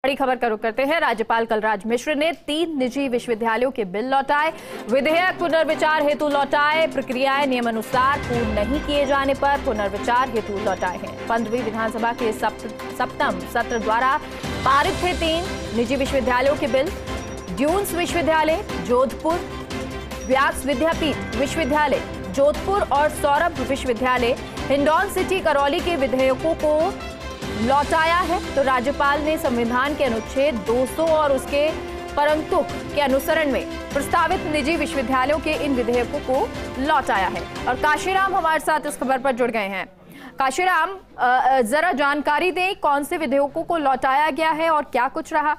बड़ी खबर का रुख करते हैं। राज्यपाल कलराज मिश्र ने 3 निजी विश्वविद्यालयों के बिल लौटाए। विधेयक पुनर्विचार हेतु लौटाए। प्रक्रियाएं नियमानुसार पूर्ण नहीं किए जाने पर पुनर्विचार हेतु लौटाए हैं। 15वीं विधानसभा के सप्तम सत्र द्वारा पारित थे 3 निजी विश्वविद्यालयों के बिल। ड्यून्स विश्वविद्यालय जोधपुर, व्यास विद्यापीठ विश्वविद्यालय जोधपुर और सौरभ विश्वविद्यालय हिंडौन सिटी करौली के विधेयकों को लौटाया है। तो राज्यपाल ने संविधान के अनुच्छेद 200 और उसके परंतुक के अनुसरण में प्रस्तावित निजी विश्वविद्यालयों के इन विधेयकों को लौटाया है। और काशीराम हमारे साथ इस खबर पर जुड़ गए हैं। काशीराम, जरा जानकारी दें, कौन से विधेयकों को लौटाया गया है और क्या कुछ रहा?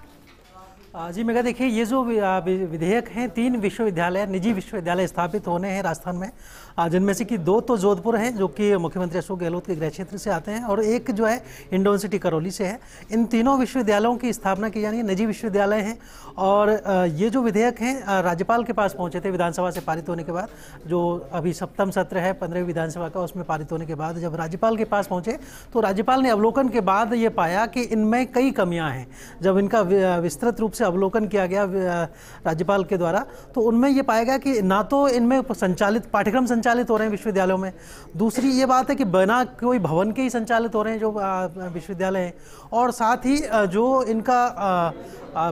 जी मेघा, देखिए ये जो विधेयक हैं 3 विश्वविद्यालय निजी विश्वविद्यालय स्थापित होने हैं राजस्थान में, जिनमें से कि 2 तो जोधपुर हैं जो कि मुख्यमंत्री अशोक गहलोत के गृह क्षेत्र से आते हैं, और एक जो है हिंडौन सिटी करौली से है। इन तीनों विश्वविद्यालयों की स्थापना की जानी है, निजी विश्वविद्यालय हैं। और ये जो विधेयक हैं राज्यपाल के पास पहुंचे थे विधानसभा से पारित होने के बाद। जो अभी सप्तम सत्र है 15वीं विधानसभा का, उसमें पारित होने के बाद जब राज्यपाल के पास पहुंचे तो राज्यपाल ने अवलोकन के बाद ये पाया कि इनमें कई कमियां हैं। जब इनका विस्तृत रूप से अवलोकन किया गया राज्यपाल के द्वारा, तो उनमें ये पाया गया कि ना तो इनमें पाठ्यक्रम संचालित हो रहे हैं विश्वविद्यालयों में। दूसरी ये बात है कि बिना कोई भवन के ही संचालित हो रहे हैं जो विश्वविद्यालय हैं, और साथ ही जो इनका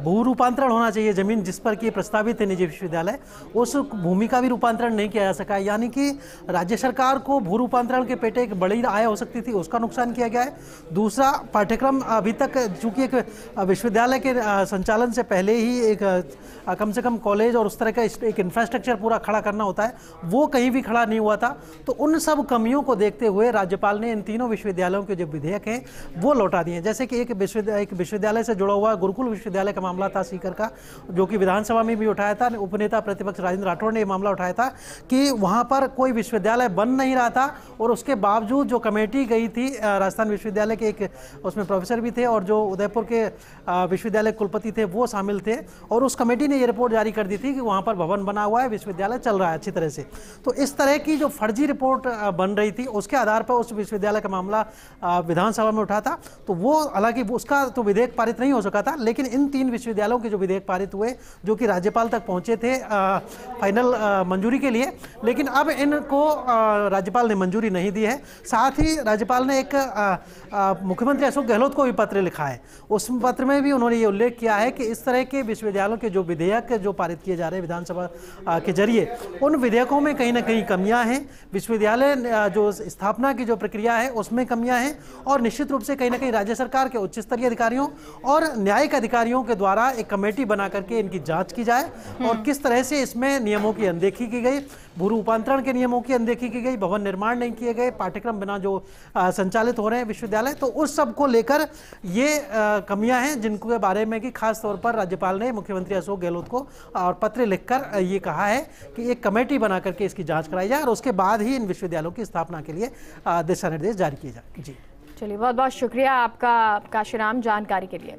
भू रूपांतरण होना चाहिए, जमीन जिस पर कि प्रस्तावित है निजी विश्वविद्यालय, उस भूमि का भी रूपांतरण नहीं किया जा सका। यानी कि राज्य सरकार को भू रूपांतरण के पेटे एक बड़ी आय हो सकती थी, उसका नुकसान किया गया है। दूसरा, पाठ्यक्रम अभी तक चूंकि एक विश्वविद्यालय के संचालन से पहले ही एक कम से कम कॉलेज और उस तरह का एक इंफ्रास्ट्रक्चर पूरा खड़ा करना होता है, वो कहीं भी खड़ा नहीं हुआ था। तो उन सब कमियों को देखते हुए राज्यपाल ने इन तीनों विश्वविद्यालयों के जो विधेयक हैं वो लौटा दिए। जैसे कि एक विश्वविद्यालय से जुड़ा हुआ गुरुकुल विश्वविद्यालय का मामला था सीकर का, जो कि विधानसभा में भी उठाया था। उपनेता प्रतिपक्ष राजेंद्र राठौड़ ने यह मामला उठाया था कि वहां पर कोई विश्वविद्यालय बन नहीं रहा था, और उसके बावजूद जो कमेटी गई थी राजस्थान विश्वविद्यालय के, एक उसमें प्रोफेसर भी थे और जो उदयपुर के विश्वविद्यालय कुलपति थे वो शामिल थे, और उस कमेटी ने ये रिपोर्ट जारी कर दी थी कि वहां पर भवन बना हुआ है, विश्वविद्यालय चल रहा है अच्छी तरह से। तो इस तरह की जो फर्जी रिपोर्ट बन रही थी, उसके आधार पर उस विश्वविद्यालय का मामला विधानसभा में उठा था। तो वो हालांकि उसका तो विधेयक पारित नहीं हो सका था, लेकिन इन 3 विश्वविद्यालयों के जो विधेयक पारित हुए, जो कि राज्यपाल तक पहुंचे थे फाइनल मंजूरी के लिए, लेकिन अब इनको राज्यपाल ने मंजूरी नहीं दी है। साथ ही राज्यपाल ने एक मुख्यमंत्री अशोक गहलोत को भी पत्र लिखा है। उस पत्र में भी उन्होंने ये उल्लेख किया है कि इस तरह के विश्वविद्यालयों के जो विधेयक जो पारित किए जा रहे हैं विधानसभा के जरिए, उन विधेयकों में कहीं ना कहीं कमियां हैं। विश्वविद्यालय जो स्थापना की जो प्रक्रिया है उसमें कमियां हैं, और निश्चित रूप से कहीं ना कहीं राज्य सरकार के उच्च स्तरीय अधिकारियों और न्यायिक अधिकारियों के द्वारा एक कमेटी बना करके इनकी जांच की जाए, और किस तरह से इसमें नियमों की अनदेखी की गई, भू रूपांतरण के नियमों की अनदेखी की गई, भवन निर्माण नहीं किए गए, पाठ्यक्रम बिना जो संचालित हो रहे हैं विश्वविद्यालय, तो उस सब को लेकर ये कमियां हैं जिनके बारे में कि खास तौर पर राज्यपाल ने मुख्यमंत्री अशोक गहलोत को और पत्र लिखकर ये कहा है कि एक कमेटी बना करके इसकी जांच कराई जाए, और उसके बाद ही इन विश्वविद्यालयों की स्थापना के लिए दिशा निर्देश जारी किए जाए। जी चलिए, बहुत बहुत शुक्रिया आपका काशीराम जानकारी के लिए।